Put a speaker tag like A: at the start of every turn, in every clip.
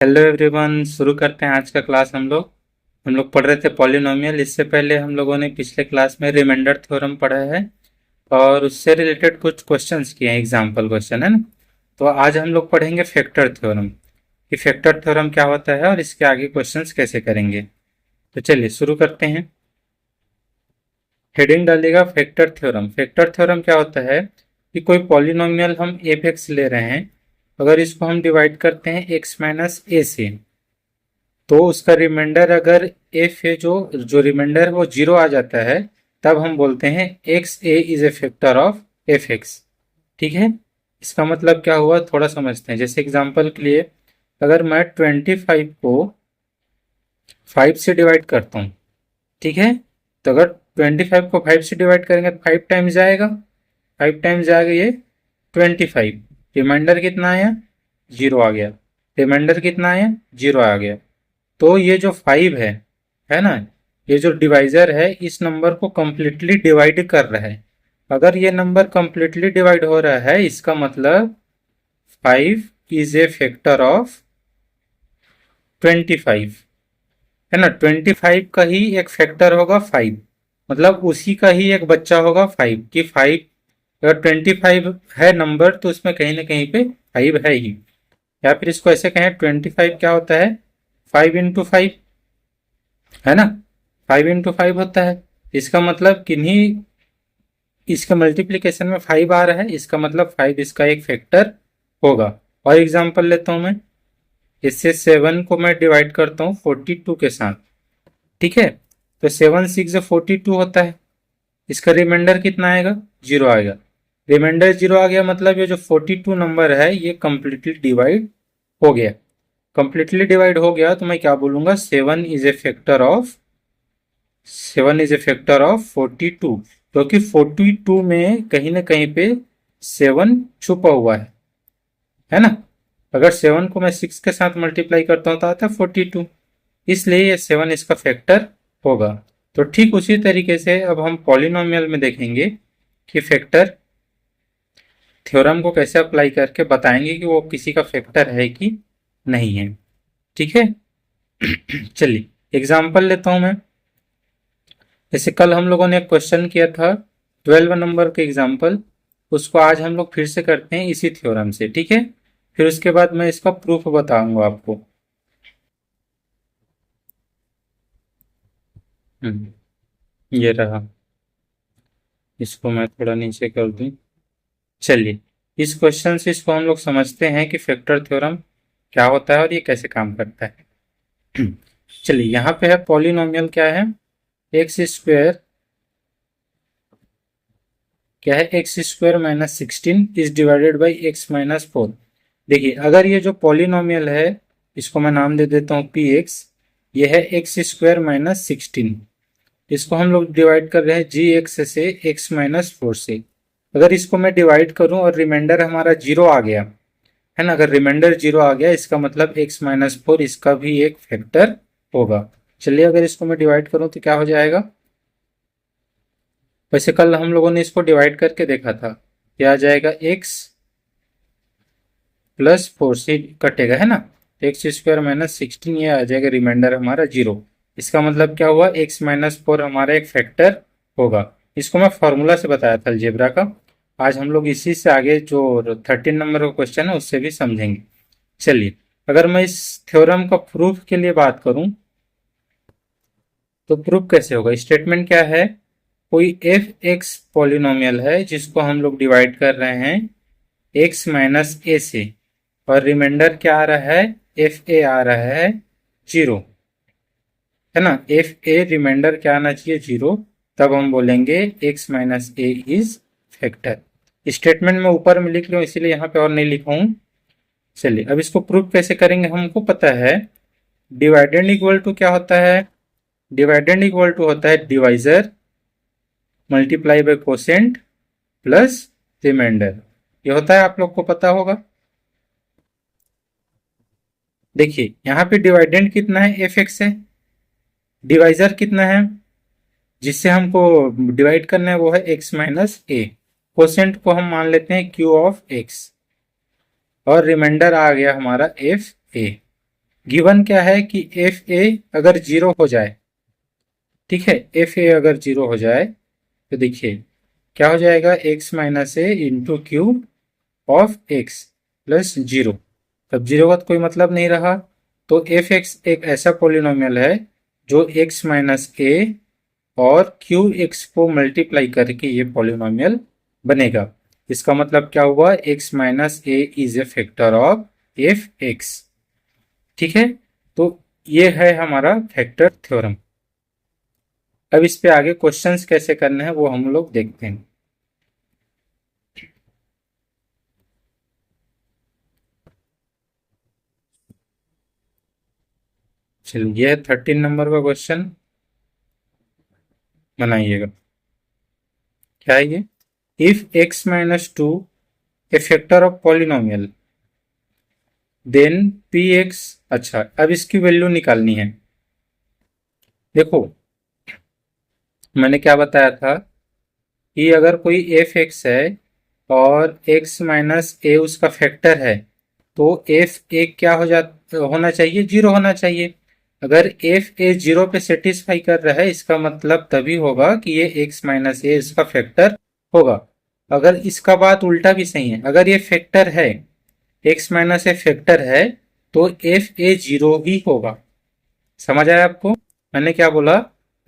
A: Hello everyone, शुरू करते हैं आज का क्लास। हम लोग पढ़ रहे थे पॉलिनोमियल। इससे पहले हम लोगों ने पिछले क्लास में रिमाइंडर थ्योरम पढ़ा है और उससे रिलेटेड कुछ क्वेश्चंस किए हैं, एग्जाम्पल क्वेश्चन है ना। तो आज हम लोग पढ़ेंगे फैक्टर थ्योरम कि फैक्टर थ्योरम क्या होता है और इसके आगे क्वेश्चंस कैसे करेंगे। तो चलिए शुरू करते हैं। हेडिंग डालिएगा फैक्टर थ्योरम। फैक्टर थ्योरम क्या होता है कि कोई पॉलिनोमियल हम एफ एक्स ले रहे हैं, अगर इसको हम डिवाइड करते हैं एक्स माइनस ए से, तो उसका रिमाइंडर अगर एफ है, जो रिमाइंडर है वो जीरो आ जाता है, तब हम बोलते हैं x A is a factor of F x. ठीक है, इसका मतलब क्या हुआ थोड़ा समझते हैं। जैसे एग्जांपल के लिए, अगर मैं 25 को 5 से डिवाइड करता हूँ, ठीक है, तो अगर 25 को 5 से डिवाइड करेंगे तो 5 टाइम्स जाएगा, 5 टाइम्स जाएगा ये 25। रिमाइंडर कितना आया? जीरो आ गया। रिमाइंडर कितना आया? जीरो आ गया। तो ये जो 5 है ना, ये जो डिवाइजर है इस नंबर को कंप्लीटली डिवाइड कर रहा है। अगर ये नंबर कंप्लीटली डिवाइड हो रहा है, इसका मतलब 5 इज ए फैक्टर ऑफ 25, है ना। 25 का ही एक फैक्टर होगा 5, मतलब उसी का ही एक बच्चा होगा 5। कि 5, अगर 25 है नंबर तो उसमें कहीं ना कहीं पे 5 है ही। या फिर इसको ऐसे कहें, 25 क्या होता है? 5 इंटू 5, है ना। 5 इंटू 5 होता है। इसका मतलब किन्हीं इसका मल्टीप्लीकेशन में 5 आ रहा है, इसका मतलब 5 इसका एक फैक्टर होगा। और एग्जांपल लेता हूं मैं, इससे 7 को मैं डिवाइड करता हूं 42 के साथ, ठीक है। तो 7 6 42 होता है। इसका रिमाइंडर कितना आएगा? जीरो आएगा। रिमाइंडर जीरो आ गया, मतलब ये जो 42 नंबर है ये कंप्लीटली डिवाइड हो गया। कंप्लीटली डिवाइड हो गया तो मैं क्या बोलूंगा? 7 इज ए फैक्टर ऑफ 42, क्योंकि 42 में कहीं ना कहीं पे 7 छुपा हुआ है ना। अगर 7 को मैं 6 के साथ मल्टीप्लाई करता हूं तो आता है 42, इसलिए ये 7 इसका फैक्टर होगा। तो ठीक उसी तरीके से अब हम पॉलिनोमियल में देखेंगे कि फैक्टर थ्योरम को कैसे अप्लाई करके बताएंगे कि वो किसी का फैक्टर है कि नहीं है। ठीक है, चलिए एग्जाम्पल लेता हूं मैं। जैसे कल हम लोगों ने एक क्वेश्चन किया था 12 नंबर के एग्जाम्पल, उसको आज हम लोग फिर से करते हैं इसी थ्योरम से, ठीक है। फिर उसके बाद मैं इसका प्रूफ बताऊंगा आपको। ये रहा, इसको मैं थोड़ा नीचे कर दूं। चलिए इस क्वेश्चन से इसको हम लोग समझते हैं कि फैक्टर थ्योरम क्या होता है और ये कैसे काम करता है। चलिए यहाँ पे है पॉलिनोमियल क्या है? एक्स स्क्वायर क्या है? X square minus 16 is divided by x minus 4। देखिए अगर ये जो पॉलिनोमियल है, इसको मैं नाम दे देता हूँ पी एक्स, ये है एक्स स्क्वायर माइनस 16। इसको हम लोग डिवाइड कर रहे हैं जी एक्स से एक्स माइनस 4 से। अगर इसको मैं डिवाइड करूं और रिमाइंडर हमारा जीरो आ गया, है ना, अगर रिमाइंडर जीरो आ गया इसका मतलब एक्स माइनस 4 इसका भी एक फैक्टर होगा। चलिए अगर इसको मैं डिवाइड करूं तो क्या हो जाएगा? वैसे कल हम लोगों ने इसको डिवाइड करके देखा था, क्या आ जाएगा? एक्स प्लस 4 से कटेगा, है ना। एक्स स्क्वायर माइनस 16 ये आ जाएगा, रिमाइंडर हमारा जीरो। इसका मतलब क्या हुआ? एक्स माइनस 4 हमारा एक फैक्टर होगा। इसको मैं फॉर्मूला से बताया था अलजेब्रा का। आज हम लोग इसी से आगे जो 13 नंबर का क्वेश्चन है उससे भी समझेंगे। चलिए अगर मैं इस थ्योरम का प्रूफ के लिए बात करूं तो प्रूफ कैसे होगा? स्टेटमेंट क्या है? कोई एफ एक्स पॉलिनोमियल है जिसको हम लोग डिवाइड कर रहे हैं एक्स माइनस ए से, और रिमाइंडर क्या आ रहा है? एफ ए आ रहा है जीरो, है ना। एफ ए रिमाइंडर क्या आना चाहिए? जीरो। तब हम बोलेंगे x minus A is factor. Statement में ऊपर में लिख लो, इसीलिए यहाँ पे और नहीं लिखा हूं। चलिए अब इसको प्रूफ कैसे करेंगे? हमको पता है डिवाइडेंड इक्वल टू क्या होता है? डिवाइडेंड इक्वल टू होता है divisor multiply by quotient plus remainder. ये होता है, आप लोग को पता होगा। देखिए यहाँ पे डिवाइडेंड कितना है? एफ एक्स है। डिवाइजर कितना है जिससे हमको डिवाइड करना है? वो है एक्स माइनस ए। कोसेंट को हम मान लेते हैं क्यू ऑफ एक्स, और रिमाइंडर आ गया हमारा एफ ए। गिवन क्या है कि एफ ए अगर जीरो हो जाए, ठीक है, एफ ए अगर जीरो हो जाए तो देखिए क्या हो जाएगा, x minus A into cube of x plus zero. तब जीरो का तो कोई मतलब नहीं रहा, तो एफ एक्स एक ऐसा पोलिनोमियल है जो एक्स माइनस ए और क्यू एक्स को मल्टीप्लाई करके ये पोलिनोमियल बनेगा। इसका मतलब क्या हुआ, x minus A is a factor of F x. ठीक है, तो ये है हमारा फैक्टर थ्योरम। अब इस पे आगे क्वेश्चंस कैसे करने हैं वो हम लोग देखते हैं। चलिए, यह 13 नंबर का क्वेश्चन बनाइएगा। क्या है ये, if x minus two a factor of polynomial then p x. अच्छा, अब इसकी वैल्यू निकालनी है। देखो मैंने क्या बताया था कि अगर कोई एफ एक्स है और एक्स माइनस ए उसका फैक्टर है तो एफ ए क्या होना चाहिए, जीरो होना चाहिए। अगर एफ ए जीरो पे सेटिस्फाई कर रहा है इसका मतलब तभी होगा कि ये एक्स माइनस ए इसका फैक्टर होगा। अगर इसका बात उल्टा भी सही है, अगर ये फैक्टर है, एक्स माइनस ए फैक्टर है, तो एफ ए जीरो ही होगा। समझ आया आपको, मैंने क्या बोला,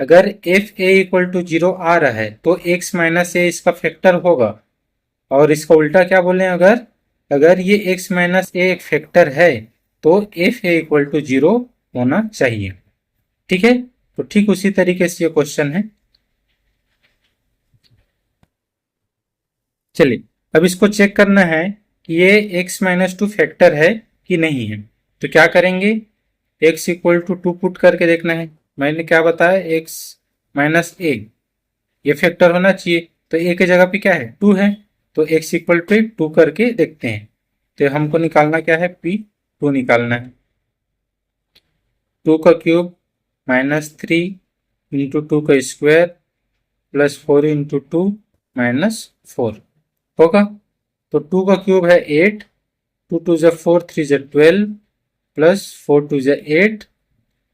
A: अगर F A equal to zero आ रहा है तो एक्स माइनस ए इसका फैक्टर होगा। और इसका उल्टा क्या बोले, अगर अगर ये एक्स माइनस ए एक फैक्टर है तो f A equal to zero होना चाहिए। ठीक है, तो ठीक उसी तरीके से ये क्वेश्चन है। चलिए, अब इसको चेक करना है कि ये एक्स माइनस टू फैक्टर है कि नहीं है। तो क्या करेंगे, x equal to two put करके देखना है। मैंने क्या बताया, एक्स माइनस ए ये फैक्टर होना चाहिए, तो ए की जगह पे क्या है, टू है, तो एक्स इक्वल टू टू करके देखते हैं। तो हमको निकालना क्या है, पी टू निकालना है। टू का cube minus three into two का square plus four into two minus four होगा। तो टू का क्यूब है एट, टू टू ज़ा फोर, थ्री ज़ा 12 प्लस फोर टू ज़ा एट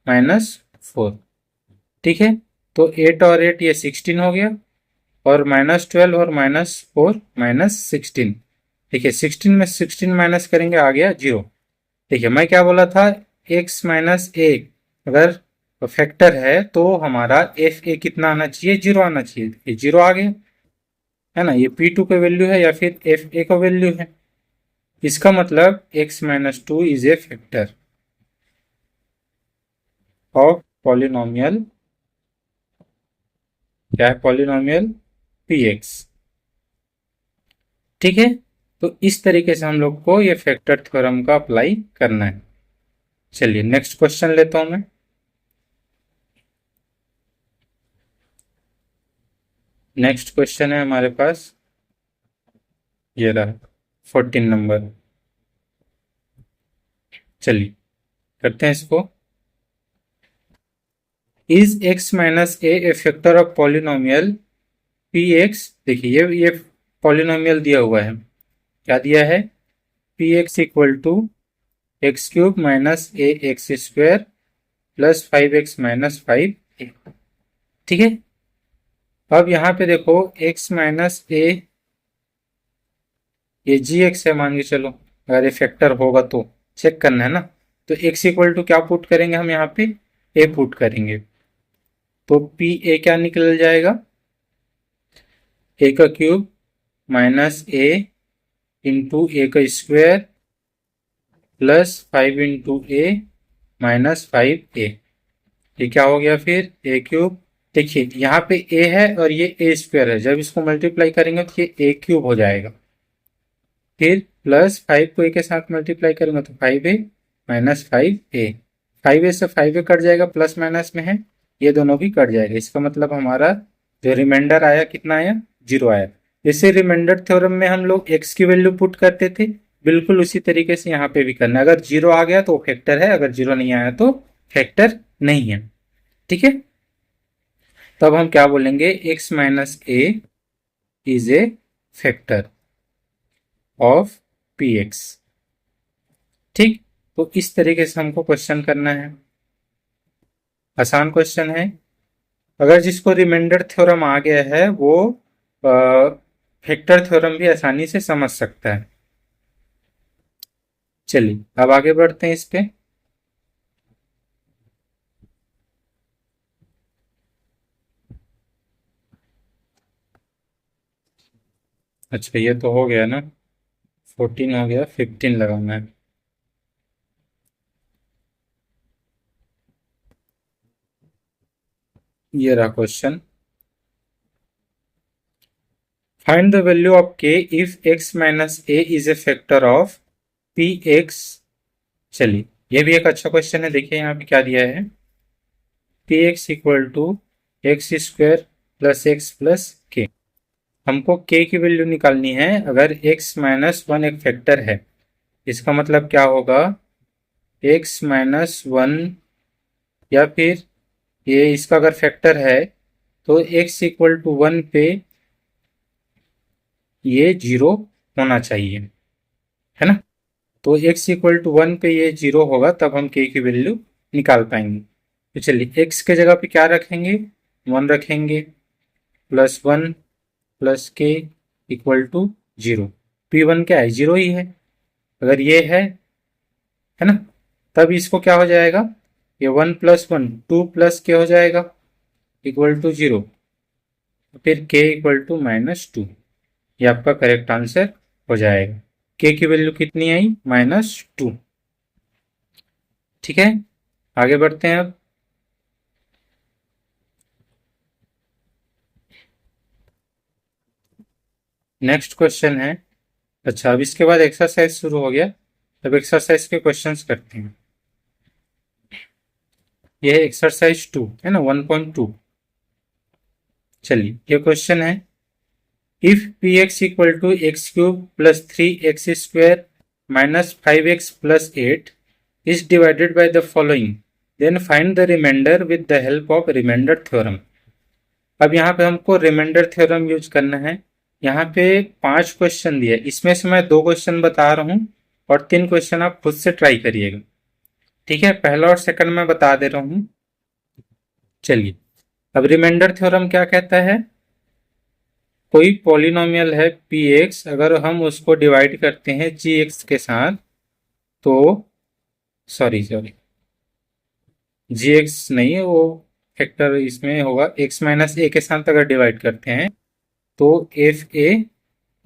A: माइनस फोर। ठीक है, तो एट और एट ये 16 हो गया, और माइनस 12 और माइनस फोर माइनस 16। देखिए 16 में 16 माइनस करेंगे आ गया जीरो। देखिए मैं क्या बोला था, एक्स माइनस ए अगर फैक्टर है तो हमारा एफ ए कितना आना चाहिए, जीरो आना चाहिए। ये जीरो आ गया है ना, ये पी टू का वैल्यू है या फिर एफ ए का वैल्यू है। इसका मतलब x minus two is a factor of polynomial, क्या है, पॉलिनोमियल पी एक्स। ठीक है, तो इस तरीके से हम लोग को ये फैक्टर थ्योरम का अप्लाई करना है। चलिए नेक्स्ट क्वेश्चन लेता हूं मैं। नेक्स्ट क्वेश्चन है हमारे पास, ये रहा 14 नंबर। चलिए करते हैं इसको। Is X minus A factor of polynomial P X. देखिए ये पॉलिनोमियल दिया हुआ है, क्या दिया है, P x equal to x cube minus A X square plus five X minus five A. ठीक है, अब यहाँ पे देखो एक्स माइनस ए ये जी एक्स है मान के चलो, अगर ये फैक्टर होगा तो चेक करना है ना। तो एक्स इक्वल टू क्या पुट करेंगे हम यहाँ पे, ए पुट करेंगे, तो पी ए क्या निकल जाएगा, ए का क्यूब माइनस ए इंटू ए का स्क्वायर प्लस फाइव इंटू ए माइनस फाइव ए। ये क्या हो गया फिर, ए क्यूब। देखिए यहाँ पे ए है और ये ए स्क्वायर है, जब इसको मल्टीप्लाई करेंगे तो ये ए क्यूब हो जाएगा। फिर प्लस फाइव को ए के साथ मल्टीप्लाई करेंगे तो फाइव ए माइनस फाइव ए। फाइव ए से फाइव ए कट जाएगा, प्लस माइनस में है, ये दोनों भी कट जाएगा। इसका मतलब हमारा जो रिमाइंडर आया कितना आया, जीरो आया। जैसे रिमाइंडर थ्योरम में हम लोग एक्स की वैल्यू पुट करते थे, बिल्कुल उसी तरीके से यहाँ पे भी करना है। अगर जीरो आ गया तो फैक्टर है, अगर जीरो नहीं आया तो फैक्टर नहीं है। ठीक है, तब हम क्या बोलेंगे, x minus A is a factor of p x. ठीक, तो इस तरीके से हमको क्वेश्चन करना है। आसान क्वेश्चन है। अगर जिसको रिमाइंडर थ्योरम आ गया है वो फैक्टर थ्योरम भी आसानी से समझ सकता है। चलिए अब आगे बढ़ते हैं इस पे। अच्छा ये तो हो गया ना, 14 हो गया, 15 लगाना है। ये रहा question. Find the value of k if x minus a is a factor of px। चलिए ये भी एक अच्छा क्वेश्चन है। देखिए यहाँ पे क्या दिया है, px equal to x square plus x plus k. हमको k की वैल्यू निकालनी है अगर x माइनस वन एक फैक्टर है। इसका मतलब क्या होगा, x माइनस वन, या फिर ये इसका अगर फैक्टर है तो x इक्वल टू वन पे ये जीरो होना चाहिए, है ना। तो x इक्वल टू वन पे ये जीरो होगा तब हम k की वैल्यू निकाल पाएंगे। तो चलिए x के जगह पे क्या रखेंगे, वन रखेंगे, plus one plus k equal to zero. P one क्या है, जीरो ही है। अगर ये है ना, तब इसको क्या हो जाएगा, ये one plus one two plus के हो जाएगा इक्वल टू जीरो, फिर के इक्वल टू माइनस टू। ये आपका करेक्ट आंसर हो जाएगा। के की वैल्यू कितनी आई, माइनस टू। ठीक है, आगे बढ़ते हैं अब। नेक्स्ट क्वेश्चन है। अच्छा अब इसके बाद एक्सरसाइज शुरू हो गया, तब एक्सरसाइज के क्वेश्चंस करते हैं। यह है एक्सरसाइज 2, है ना, 1.2। चलिए ये क्वेश्चन है, if p x equal to x cube plus three x square minus five x plus eight is divided by the following, then find the remainder with the help of remainder theorem. अब यहाँ पे हमको remainder theorem use करना है। यहाँ पे 5 question दिए, इसमें से मैं 2 क्वेश्चन बता रहा हूँ और 3 क्वेश्चन आप खुद से ट्राई करिएगा। ठीक है, पहला और सेकंड मैं बता दे रहा हूँ। चलिए अब रिमाइंडर थ्योरम क्या कहता है, कोई पॉलिनोमियल है पी एक्स, अगर हम उसको डिवाइड करते हैं जी एक्स के साथ, तो सॉरी जी एक्स नहीं है वो, फैक्टर इसमें होगा, एक्स माइनस ए के साथ अगर डिवाइड करते हैं तो एफ ए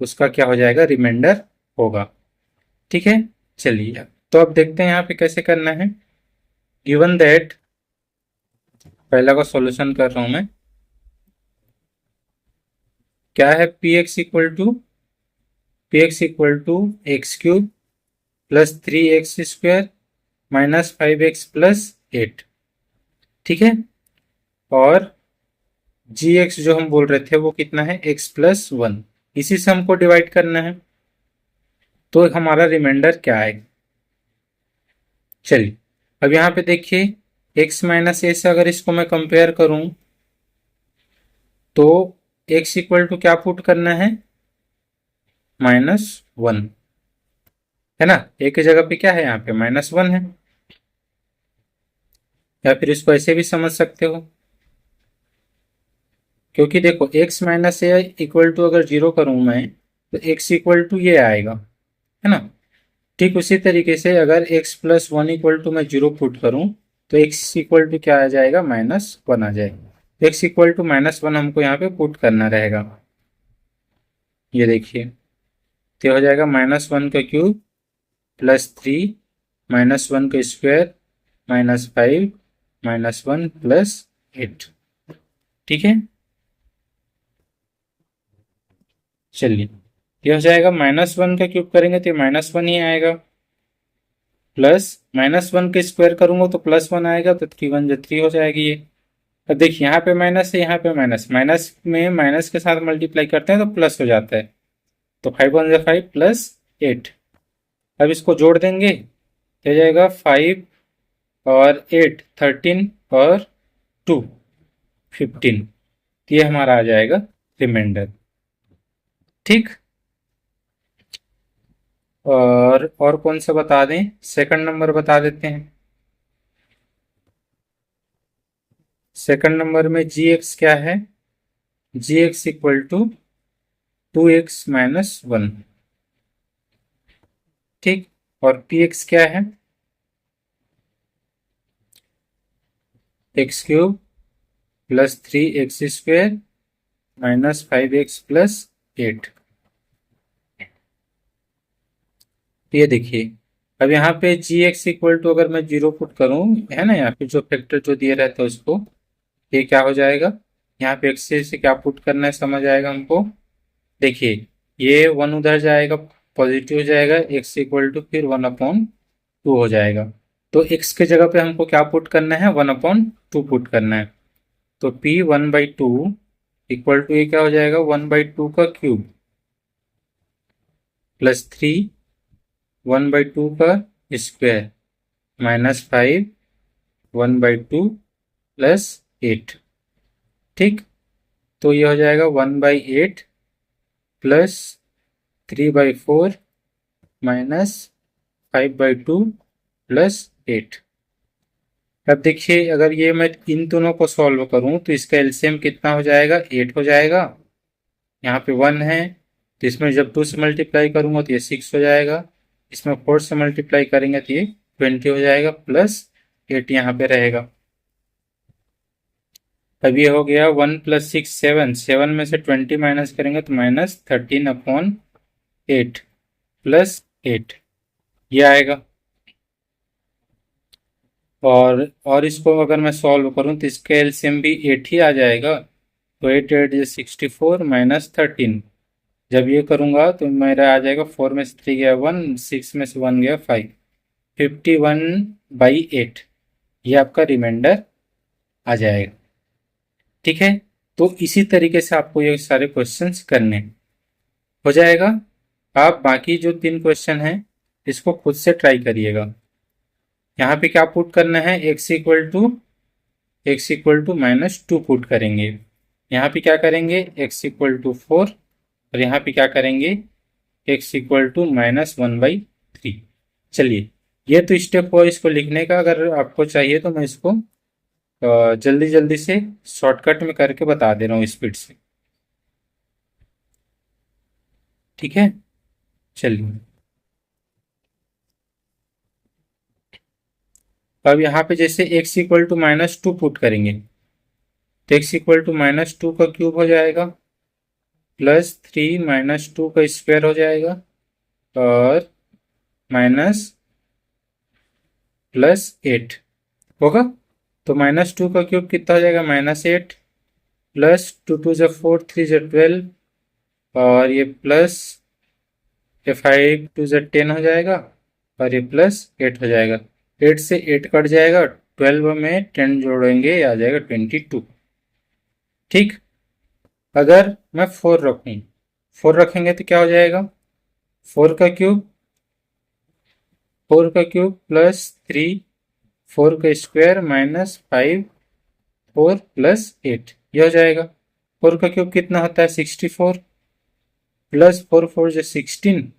A: उसका क्या हो जाएगा, रिमाइंडर होगा। ठीक है, चलिए तो अब देखते हैं यहाँ पे कैसे करना है। गिवन दैट, पहला का सॉल्यूशन कर रहा हूं मैं। क्या है, P x equal to x cube plus three x square minus five x plus eight. ठीक है, और जी एक्स जो हम बोल रहे थे वो कितना है, एक्स प्लस वन, इसी से हमको डिवाइड करना है। तो हमारा रिमाइंडर क्या है, चलिए अब यहाँ पे देखिए, एक्स माइनस ए से अगर इसको मैं कंपेयर करूं तो एक्स इक्वल टू क्या पुट करना है, माइनस वन, है ना। ए की जगह पे क्या है, यहाँ पे माइनस वन है, या फिर इसको ऐसे भी समझ सकते हो, क्योंकि देखो x minus A equal to अगर जीरो करूं मैं तो x इक्वल टू ये आएगा, है ना। ठीक उसी तरीके से अगर x plus one equal to मैं जीरो पुट करूं तो x इक्वल टू क्या आ जाएगा, माइनस वन आ जाएगा। x equal to minus one हमको यहाँ पे पुट करना रहेगा। ये देखिए, तो हो जाएगा माइनस वन का cube plus three minus one का square minus five minus one plus eight. ठीक है, चलिए ये हो जाएगा, माइनस वन का क्यूब करेंगे तो माइनस वन ही आएगा, प्लस माइनस वन के स्क्वायर करूंगा तो प्लस वन आएगा, तो थ्री वन जो थ्री हो जाएगी ये। अब देखिए यहाँ पे माइनस है, यहाँ पे माइनस, माइनस में माइनस के साथ मल्टीप्लाई करते हैं तो प्लस हो जाता है, तो फाइव वन जो फाइव प्लस एट। अब इसको जोड़ देंगे तो हो जाएगा फाइव और एट 13 और टू 15, तो ये हमारा आ जाएगा रिमाइंडर। ठीक, और कौन सा बता दें, सेकंड नंबर बता देते हैं। सेकंड नंबर में जी एक्स क्या है, जी एक्स इक्वल टू 2x-1, ठीक। और पी एक्स क्या है, x³ plus 3x² minus 5x plus 8। ये देखिए, अब यहाँ पे जी एक्स इक्वल टू अगर मैं 0 पुट करूँ, है ना, यहाँ पे जो फैक्टर जो दिए रहते हैं उसको, ये क्या हो जाएगा, यहाँ पे एक्स से क्या पुट करना है समझ आएगा हमको। देखिए, ये 1 उधर जाएगा, पॉजिटिव हो जाएगा, एक्स इक्वल टू फिर 1/2 हो जाएगा। तो एक्स के जगह पे हमको क्या पुट करना है, 1/2 पुट करना है। तो p 1/2 इक्वल टू ये क्या हो जाएगा, 1/2 का क्यूब प्लस 3 1/2 का स्क्वायर माइनस 5 1/2 प्लस 8, ठीक। तो ये हो जाएगा 1/8 प्लस 3/4 माइनस 5/2 प्लस 8। अब देखिए, अगर ये मैं इन दोनों को सॉल्व करूं तो इसका एलसीएम कितना हो जाएगा, 8 हो जाएगा। यहाँ पे 1 है तो इसमें जब 2 से मल्टीप्लाई करूंगा तो ये 6 हो जाएगा, इसमें 4 से मल्टीप्लाई करेंगे तो ये 20 हो जाएगा, प्लस 8 यहाँ पे रहेगा। अब ये हो गया 1 + 6 7, 7 में से 20 माइनस करेंगे तो -13/8 प्लस 8 ये आएगा। और इसको अगर मैं सॉल्व करूं तो इसका एलसीएम भी 8 ही आ जाएगा। तो 8 8 जो 64 माइनस 13, जब ये करूंगा तो मेरा आ जाएगा 4 में से 3 गया 1, 6 में से 1 गया 5, 51/8 ये आपका रिमाइंडर आ जाएगा, ठीक है। तो इसी तरीके से आपको ये सारे क्वेश्चंस करने हो जाएगा। आप बाकी जो 3 क्वेश्चन हैं इसको खुद से ट्राई करिएगा। यहाँ पे क्या पुट करना है, x इक्वल टू -2 पुट करेंगे। यहाँ पे क्या करेंगे, x इक्वल टू 4, और यहाँ पे क्या करेंगे, x इक्वल टू -1/3। चलिए, ये तो स्टेप हुआ इसको लिखने का। अगर आपको चाहिए तो मैं इसको जल्दी जल्दी से शॉर्टकट में करके बता दे रहा हूँ स्पीड से, ठीक है। चलिए, अब यहाँ पे जैसे x इक्वल टू -2 पुट करेंगे तो x इक्वल टू -2 का क्यूब हो जाएगा, प्लस 3 -2 का स्क्वायर हो जाएगा, और माइनस प्लस 8 होगा। तो -2 का क्यूब कितना हो जाएगा, -8 प्लस 2 2 ज़ा 4 3 ज़ा 12, और ये प्लस ये 5 2 ज़ा 10 हो जाएगा, और ये प्लस 8 हो जाएगा। 8 से 8 कट जाएगा, 12 में 10 जोड़ेंगे आ जाएगा 22, ठीक। अगर मैं 4 रखूं, 4 रखेंगे तो क्या हो जाएगा, 4 का क्यूब प्लस 3 4 का स्क्वायर माइनस 5 4 प्लस 8 ये हो जाएगा। 4 का क्यूब कितना होता है, 64, प्लस 4 4 जो 16,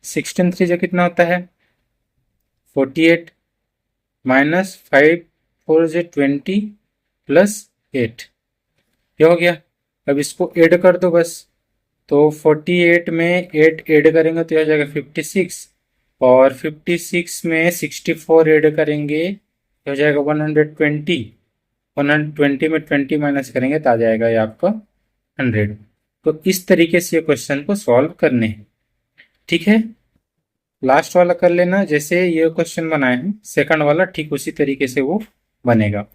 A: 16 3 जो कितना होता है 48, माइनस 5 4 जो 20 प्लस 8 ये हो गया। अब इसको ऐड कर दो बस। तो 48 में 8 ऐड करेंगे तो हो जाएगा 56, और 56 में 64 ऐड करेंगे तो हो जाएगा 120, 120 में 20 माइनस करेंगे तो आ जाएगा ये आपका 100। तो इस तरीके से ये क्वेश्चन को सॉल्व करने हैं, ठीक है। लास्ट वाला कर लेना, जैसे ये क्वेश्चन बनाए हैं सेकंड वाला ठीक उसी तरीके से वो बनेगा।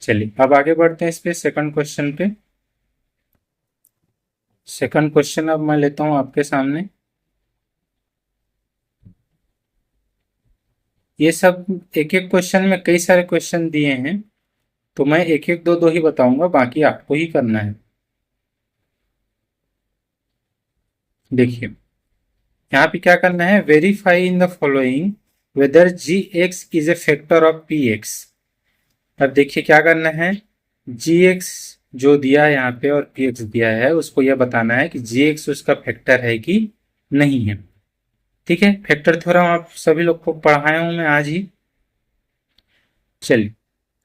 A: चलिए, अब आगे बढ़ते हैं इस पे, सेकंड क्वेश्चन पे। सेकंड क्वेश्चन अब मैं लेता हूं आपके सामने। ये सब एक एक क्वेश्चन में कई सारे क्वेश्चन दिए हैं, तो मैं एक एक दो दो ही बताऊंगा, बाकी आपको ही करना है। देखिए, यहाँ पे क्या करना है, verify in the following whether g x is a factor of p x. अब देखिए क्या करना है, जी एक्स जो दिया है यहाँ पे और पी एक्स दिया है, उसको यह बताना है कि जी एक्स उसका फैक्टर है कि नहीं है। ठीक है, फैक्टर थ्योरम आप सभी लोग को पढ़ाया हूं मैं आज ही। चलिए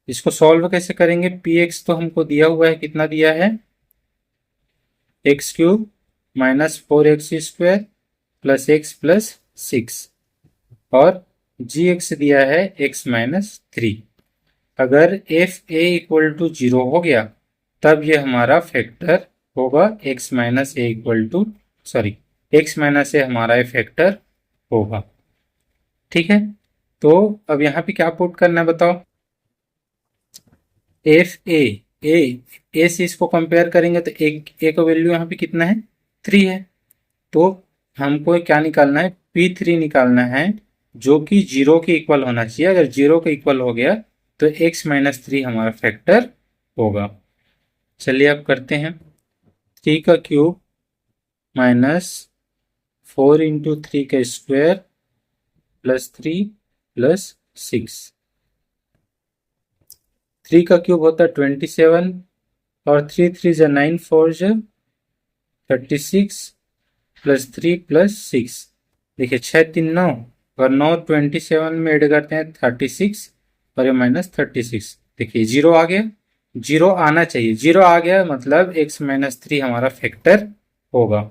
A: इसको सॉल्व कैसे करेंगे। पी एक्स तो हमको दिया हुआ है, कितना दिया है, x cube minus 4x² plus x plus 6, और जी एक्स दिया है x माइनस 3। अगर एफ ए इक्वल टू 0 हो गया तब ये हमारा फैक्टर होगा, x minus A equal to, sorry, x minus A हमारा ये फैक्टर होगा। ठीक है, तो अब यहाँ पे क्या पुट करना है बताओ। एफ ए से इसको कंपेयर करेंगे तो ए का वैल्यू यहाँ पे कितना है, 3 है। तो हमको क्या निकालना है, P3 निकालना है, जो कि 0 के इक्वल होना चाहिए। अगर 0 के इक्वल हो गया तो x माइनस 3 हमारा फैक्टर होगा। चलिए अब करते हैं। 3 का क्यूब माइनस 4 इंटू 3 का स्क्वायर प्लस 3 प्लस 6। 3 का क्यूब होता है 27, और 3 3 जा 9, 4 जा 36 प्लस 3 प्लस 6। देखिए 6 3 9, और 9 27 में ऐड करते हैं 36, और ये माइनस 36। देखिए 0 आ गया, 0 आना चाहिए, 0 आ गया मतलब x माइनस 3 हमारा फैक्टर होगा।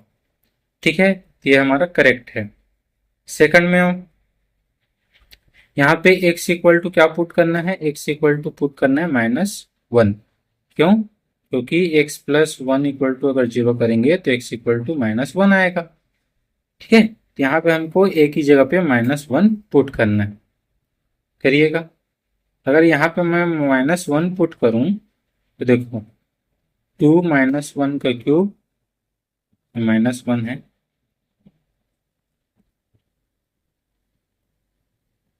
A: ठीक है, ये हमारा करेक्ट है। सेकंड में हम यहाँ पे x इक्वल टू क्या पुट करना है, x इक्वल टू पुट करना है -1। क्यों, क्योंकि x प्लस 1 इक्वल टू अगर 0 करेंगे तो x इक्वल टू -1 आएगा। ठीक है, तो यहाँ पे हमको a की जगह पे -1 पुट करना है, करिएगा। अगर यहाँ पे मैं -1 पुट करूं तो देखो 2 -1 का क्यूब -1 है,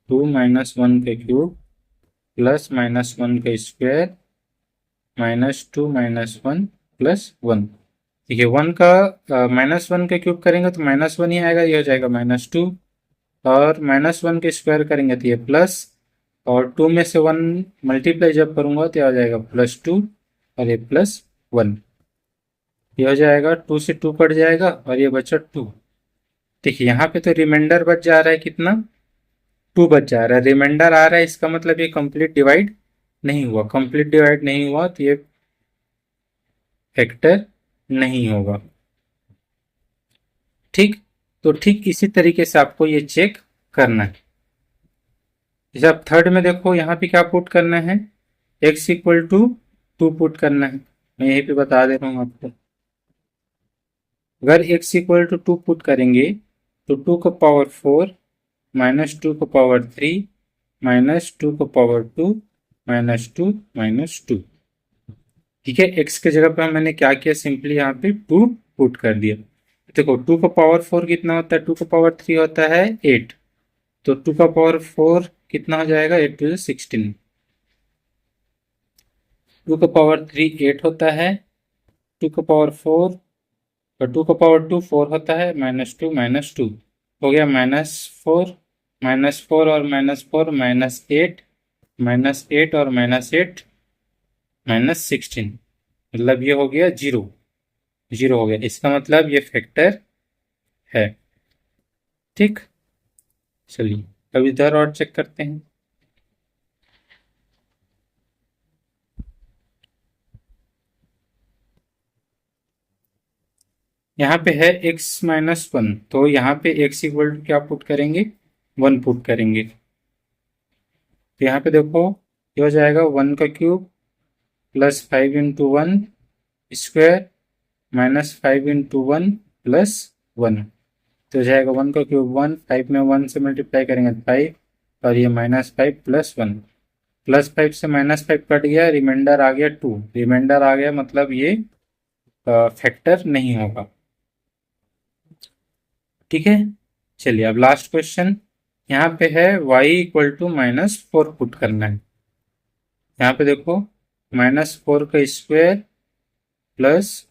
A: 2 -1 का क्यूब प्लस -1 का स्क्वायर -2 -1 प्लस 1। देखिए 1 का -1 का क्यूब करेंगे तो -1 ही आएगा, ये हो जाएगा -2, और -1 के स्क्वायर करेंगे तो ये प्लस, और 2 में से 1 मल्टीप्लाई जब करूंगा तो ये हो जाएगा +2, और ये +1। ये हो जाएगा 2 से 2 कट जाएगा, और ये बचा 2। देखिए यहाँ पे तो रिमाइंडर बच जा रहा है, कितना, 2 बच जा रहा है, रिमाइंडर आ रहा है। इसका मतलब ये कंप्लीट डिवाइड नहीं हुआ, कंप्लीट डिवाइड नहीं हुआ तो ये फैक्टर नहीं होगा। ठीक, तो ठीक इसी तरीके से आपको ये चेक करना है। जैसे आप थर्ड में देखो, यहाँ पे क्या पुट करना है, x इक्वल टू 2 पुट करना है। मैं यहीं पे बता दे रहा हूँ आपको। अगर x इक्वल टू 2 पुट करेंगे तो 2 का पावर 4 -2 का पावर 3 -2 का पावर 2 -2 -2। ठीक है, x के जगह पे मैंने क्या किया, सिंपली यहाँ पे 2 पुट कर दिया। देखो 2 का पावर 4 कितना होता है, 2 का पावर 3 होता है 8, तो 2 का पावर 4 कितना हो जाएगा, 8 टू 16। 2 का पावर 3 8 होता है, 2 का पावर 4 और 2 का पावर 2 4 होता है, -2 -2 हो गया, -4 -4 और -4 -8 -8 और -8 -16, मतलब ये हो गया 0, 0 हो गया। इसका मतलब ये फैक्टर है। ठीक, चलिए अब इधर और चेक करते हैं। यहाँ पे है x -1, तो यहाँ पे x इक्वल टू क्या पुट करेंगे, 1 पुट करेंगे। तो यहाँ पे देखो ये हो जाएगा 1 का cube plus 5 into 1 square -5 into 1 plus 1। तो हो जाएगा 1 का क्यूब 1, 5 में 1 से मल्टीप्लाई करेंगे 5, और ये -5 प्लस 1, +5 से -5 कट गया, रिमाइंडर आ गया 2, रिमाइंडर आ गया मतलब ये फैक्टर नहीं होगा। ठीक है, चलिए अब लास्ट क्वेश्चन। यहाँ पे है y इक्वल टू -4 पुट करना है। यहाँ पे देखो -4 का स्क्वायर प्लस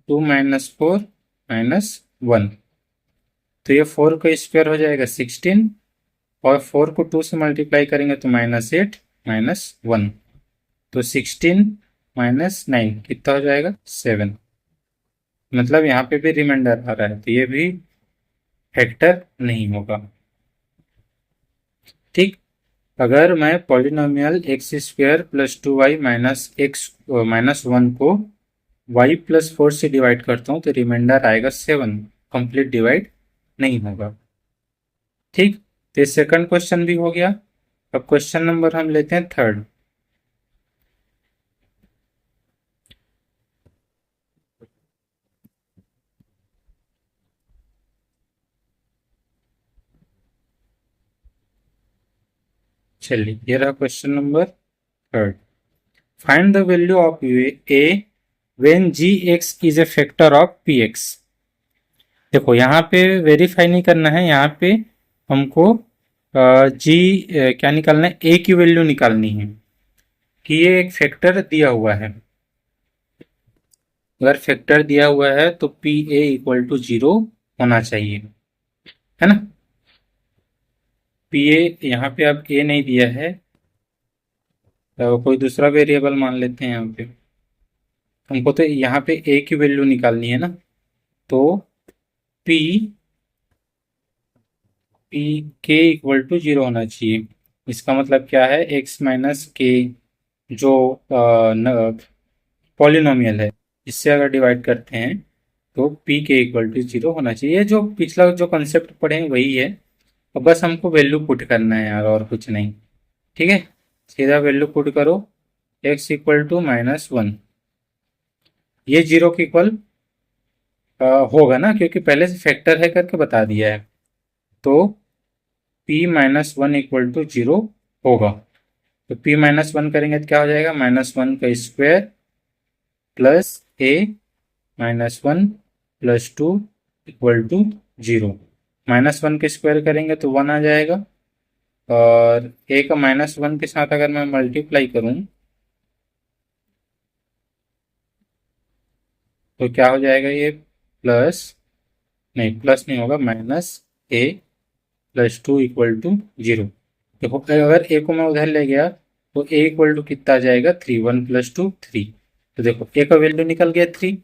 A: 2 -4 -1, तो ये 4 का स्क्वायर हो जाएगा 16, और 4 को 2 से मल्टीप्लाई करेंगे तो -8 -1, तो 16 -9 कितना हो जाएगा, 7। मतलब यहाँ पे भी रिमाइंडर आ रहा है, तो ये भी फैक्टर नहीं होगा। ठीक, अगर मैं polynomial x square plus 2y minus x minus 1 को y प्लस 4 से डिवाइड करता हूँ तो रिमाइंडर आएगा 7, कंप्लीट डिवाइड नहीं होगा। ठीक, तो ये सेकंड क्वेश्चन भी हो गया। अब क्वेश्चन नंबर हम लेते हैं थर्ड। चलिए, ये रहा question number third. Find the value of a when g x is a factor of p x. देखो यहाँ पे वेरीफाई नहीं करना है, यहाँ पे हमको जी क्या निकालना है, ए की वैल्यू निकालनी है कि ये एक फैक्टर दिया हुआ है। अगर फैक्टर दिया हुआ है तो पी ए इक्वल टू 0 होना चाहिए, है ना। पी ए यहाँ पे अब ए नहीं दिया है, तो कोई दूसरा वेरिएबल मान लेते हैं। यहाँ पे हमको तो यहाँ पे ए की वैल्यू निकालनी है ना, तो पी पी के इक्वल टू 0 होना चाहिए। इसका मतलब क्या है, एक्स माइनस के जो पॉलिनोमियल है, इससे अगर डिवाइड करते हैं तो पी के इक्वल टू 0 होना चाहिए। ये जो पिछला जो कंसेप्ट पढ़े हैं वही है, अब बस हमको वैल्यू पुट करना है यार, और कुछ नहीं। ठीक है, सीधा वैल्यू पुट करो, एक्स इक्वल टू माइनस 1, ये 0 के इक्वल होगा ना, क्योंकि पहले से फैक्टर है करके बता दिया है। तो p माइनस 1 इक्वल टू 0 होगा। तो p माइनस 1 करेंगे तो क्या हो जाएगा, माइनस 1 का square plus a minus 1 plus 2 equal to 0। Minus 1 के स्क्वायर करेंगे तो 1 आ जाएगा, और a का माइनस 1 के साथ अगर मैं मल्टीप्लाई करूं तो क्या हो जाएगा, ये प्लस नहीं होगा, minus a plus 2 equal to 0। देखो अगर a को मैं उधर ले गया तो a इक्वल टू कितना आ जाएगा, 3, 1 प्लस 2 3। तो देखो a का वैल्यू निकल गया 3,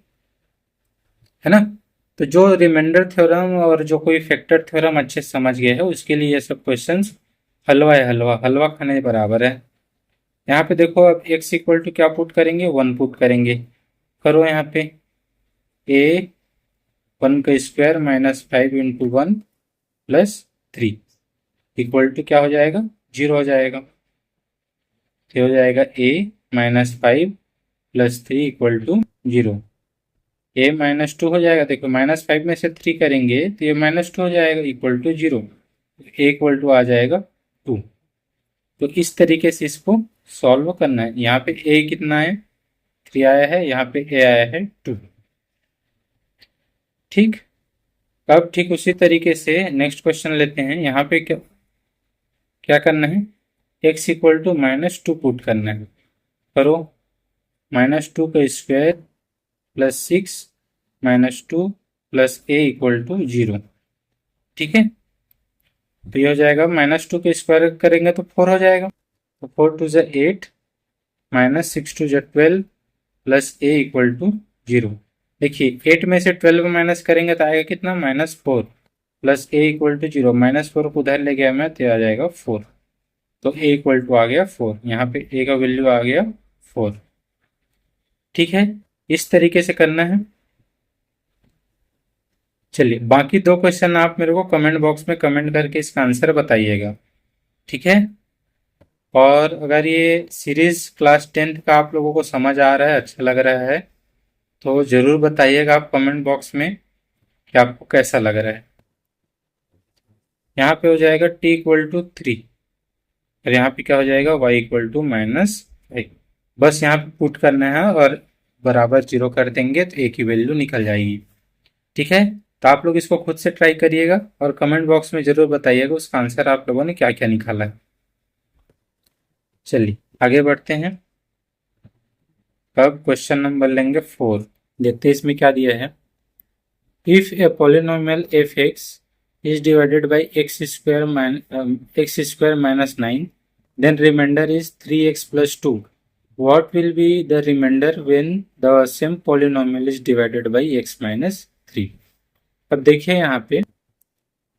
A: है ना। तो जो रिमाइंडर थ्योरम और जो कोई फैक्टर थ्योरम अच्छे से समझ गए है उसके लिए ये सब क्वेश्चंस हलवा है, हलवा हलवा खाने के बराबर है। यहाँ पे देखो, अब x इक्वल टू क्या पुट करेंगे, 1 पुट करेंगे। करो यहाँ पे a 1 का square minus 5 into 1 plus 3 equal to क्या हो जाएगा, 0 हो जाएगा। तो हो जाएगा a minus 5 plus 3 equal to 0। a minus 2 हो जाएगा, देखो माइनस 5 में से 3 करेंगे तो ये माइनस 2 हो जाएगा equal to 0। a equal to आ जाएगा 2। तो इस तरीके से इसको सॉल्व करना है। यहाँ पे a कितना है, 3 आया है, यहाँ पे a आया है 2। ठीक, अब ठीक उसी तरीके से नेक्स्ट क्वेश्चन लेते हैं। यहाँ पे क्या क्या करना है, x equal to minus 2 put करना है। करो, माइनस 2 का square plus 6 minus 2 plus a equal to 0। ठीक है, तो ये हो जाएगा, माइनस 2 के स्क्वायर करेंगे तो 4 हो जाएगा। तो 4 टू ज़ा 8 माइनस 6 टू ज़ा 12 प्लस a इक्वल टू 0। देखिए 8 में से 12 माइनस करेंगे तो आएगा कितना, minus 4 plus a equal to 0। Minus 4 को उधर ले गया मैं तो आ जाएगा 4। तो a इक्वल टू आ गया 4, यहाँ पे a का वैल्यू आ गया 4। ठीक है, इस तरीके से करना है। चलिए, बाकी 2 क्वेश्चन आप मेरे को कमेंट बॉक्स में कमेंट करके इसका आंसर बताइएगा। ठीक है, और अगर ये सीरीज क्लास 10th का आप लोगों को समझ आ रहा है, अच्छा लग रहा है, तो ज़रूर बताइएगा आप कमेंट बॉक्स में कि आपको कैसा लग रहा है। यहाँ पे हो जाएगा t इक्वल टू 3, और यहाँ पे क्या हो जाएगा, y इक्वल टू माइनस 5। बस यहाँ पे पुट करना है और बराबर 0 कर देंगे तो a की वैल्यू निकल जाएगी। ठीक है, तो आप लोग इसको खुद से ट्राई करिएगा और कमेंट बॉक्स में ज़रूर बताइएगा उसका आंसर आप लोगों ने क्या क्या निकाला है। चलिए आगे बढ़ते हैं। अब क्वेश्चन नंबर लेंगे 4। देखते हैं इसमें क्या दिया है। If a polynomial F x is divided by x square minus 9, then remainder is 3x plus 2. What will be the remainder when the same polynomial is divided by x minus 3? अब देखिए यहाँ पे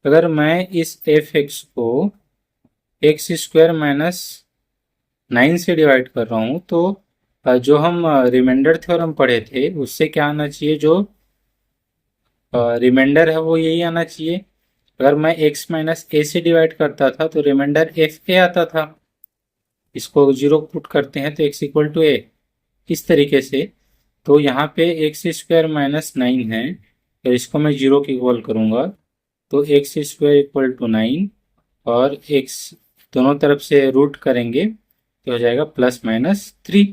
A: अगर मैं इस एफ एक्स को x square minus 9 से divide कर रहा हूँ तो जो हम रिमाइंडर थ्योरम पढ़े थे उससे क्या आना चाहिए, जो रिमाइंडर है वो यही आना चाहिए। अगर मैं x माइनस ए से डिवाइड करता था तो रिमाइंडर एफ ए आता था। इसको जीरो पुट करते हैं तो x इक्वल टू ए, इस तरीके से। तो यहाँ पे एक्स स्क्वायर माइनस 9 है, तो इसको मैं जीरो की इक्वल करूँगा तो एक्स स्क्वायर इक्वल टू 9 और x दोनों तरफ से रूट करेंगे तो हो जाएगा प्लस माइनस 3।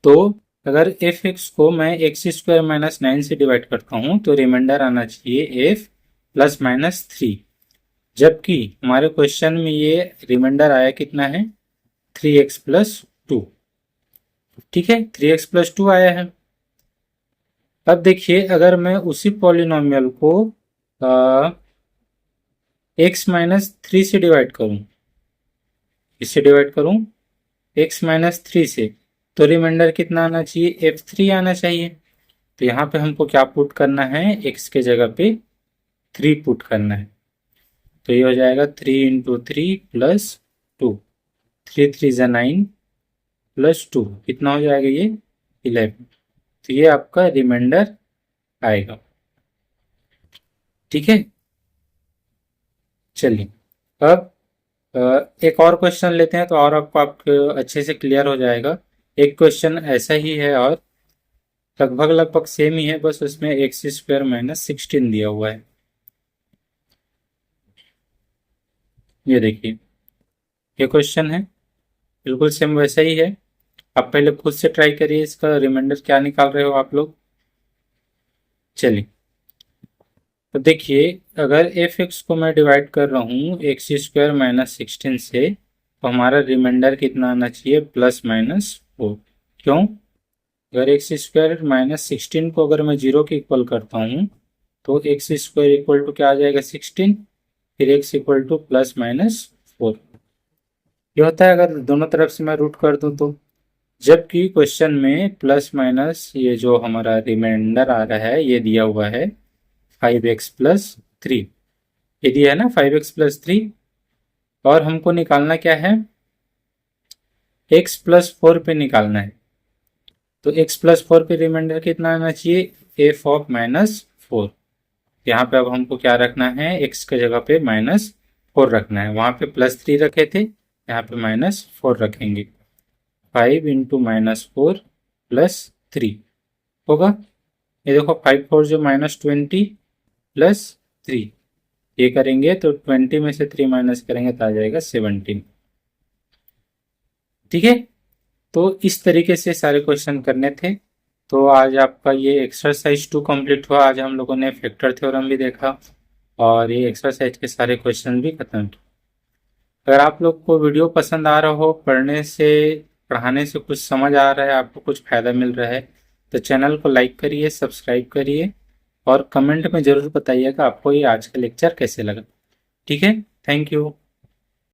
A: तो अगर एफ एक्स को मैं एक्स स्क्वायर माइनस 9 से डिवाइड करता हूँ तो रिमाइंडर आना चाहिए एफ प्लस माइनस 3, जबकि हमारे क्वेश्चन में ये रिमाइंडर आया कितना है, 3x प्लस 2। ठीक है, 3x प्लस 2 आया है। अब देखिए, अगर मैं उसी पॉलिनोमियल को x माइनस 3 से डिवाइड करूं, इससे डिवाइड करूं x माइनस 3 से, तो रिमाइंडर कितना आना चाहिए, f3 आना चाहिए। तो यहाँ पे हमको क्या पुट करना है, x के जगह पे 3 पुट करना है। तो ये हो जाएगा 3 इंटू 3 प्लस 2, 3 3 ज़ा 9 प्लस 2, कितना हो जाएगा ये 11। तो ये आपका रिमाइंडर आएगा। ठीक है, चलिए अब एक और क्वेश्चन लेते हैं तो और आपको अच्छे से क्लियर हो जाएगा। एक क्वेश्चन ऐसा ही है और लगभग लगभग सेम ही है, बस उसमें एक्स स्क्वायर माइनस 16 दिया हुआ है। ये देखिए, ये क्वेश्चन है बिल्कुल सेम वैसा ही है। आप पहले खुद से ट्राई करिए, इसका रिमाइंडर क्या निकाल रहे हो आप लोग। चलिए, तो देखिए, अगर एफ एक्स को मैं डिवाइड कर रहा हूँ एक्स स्क्वायर माइनस 16 से, तो हमारा रिमाइंडर कितना आना चाहिए, प्लस माइनस 4। क्यों, अगर एक्स स्क्वायर माइनस 16 को अगर मैं जीरो के इक्वल करता हूँ तो एक्स स्क्वायर इक्वल टू क्या आ जाएगा, 16, फिर x equal two plus minus 4। ये होता है अगर दोनों तरफ से मैं रूट कर दूँ तो। जबकि क्वेश्चन में प्लस माइनस ये जो हमारा रिमाइंडर आ रहा है ये दिया हुआ है 5x प्लस 3, ये दिया है ना 5x प्लस 3। और हमको निकालना क्या है, x प्लस 4 पे निकालना है। तो x प्लस 4 पे रिमाइंडर कितना आना चाहिए, एफ ऑफ माइनस 4। यहाँ पे अब हमको क्या रखना है, x के जगह पे माइनस 4 रखना है। वहाँ पे प्लस 3 रखे थे, यहाँ पे माइनस 4 रखेंगे। 5 इंटू माइनस 4 प्लस 3 होगा, ये देखो 5 4 जो माइनस 20 प्लस 3, ये करेंगे तो 20 में से 3 माइनस करेंगे तो आ जाएगा 17। ठीक है, तो इस तरीके से सारे क्वेश्चन करने थे। तो आज आपका ये एक्सरसाइज 2 कंप्लीट हुआ। आज हम लोगों ने फैक्टर थ्योरम भी देखा और ये एक्सरसाइज के सारे क्वेश्चन भी खत्म किए। अगर आप लोग को वीडियो पसंद आ रहा हो, पढ़ाने से कुछ समझ आ रहा है, आपको कुछ फायदा मिल रहा है, तो चैनल को लाइक करिए, सब्सक्राइब करिए और कमेंट में ज़रूर बताइएगा आपको ये आज का लेक्चर कैसे लगा। ठीक है, थैंक यू।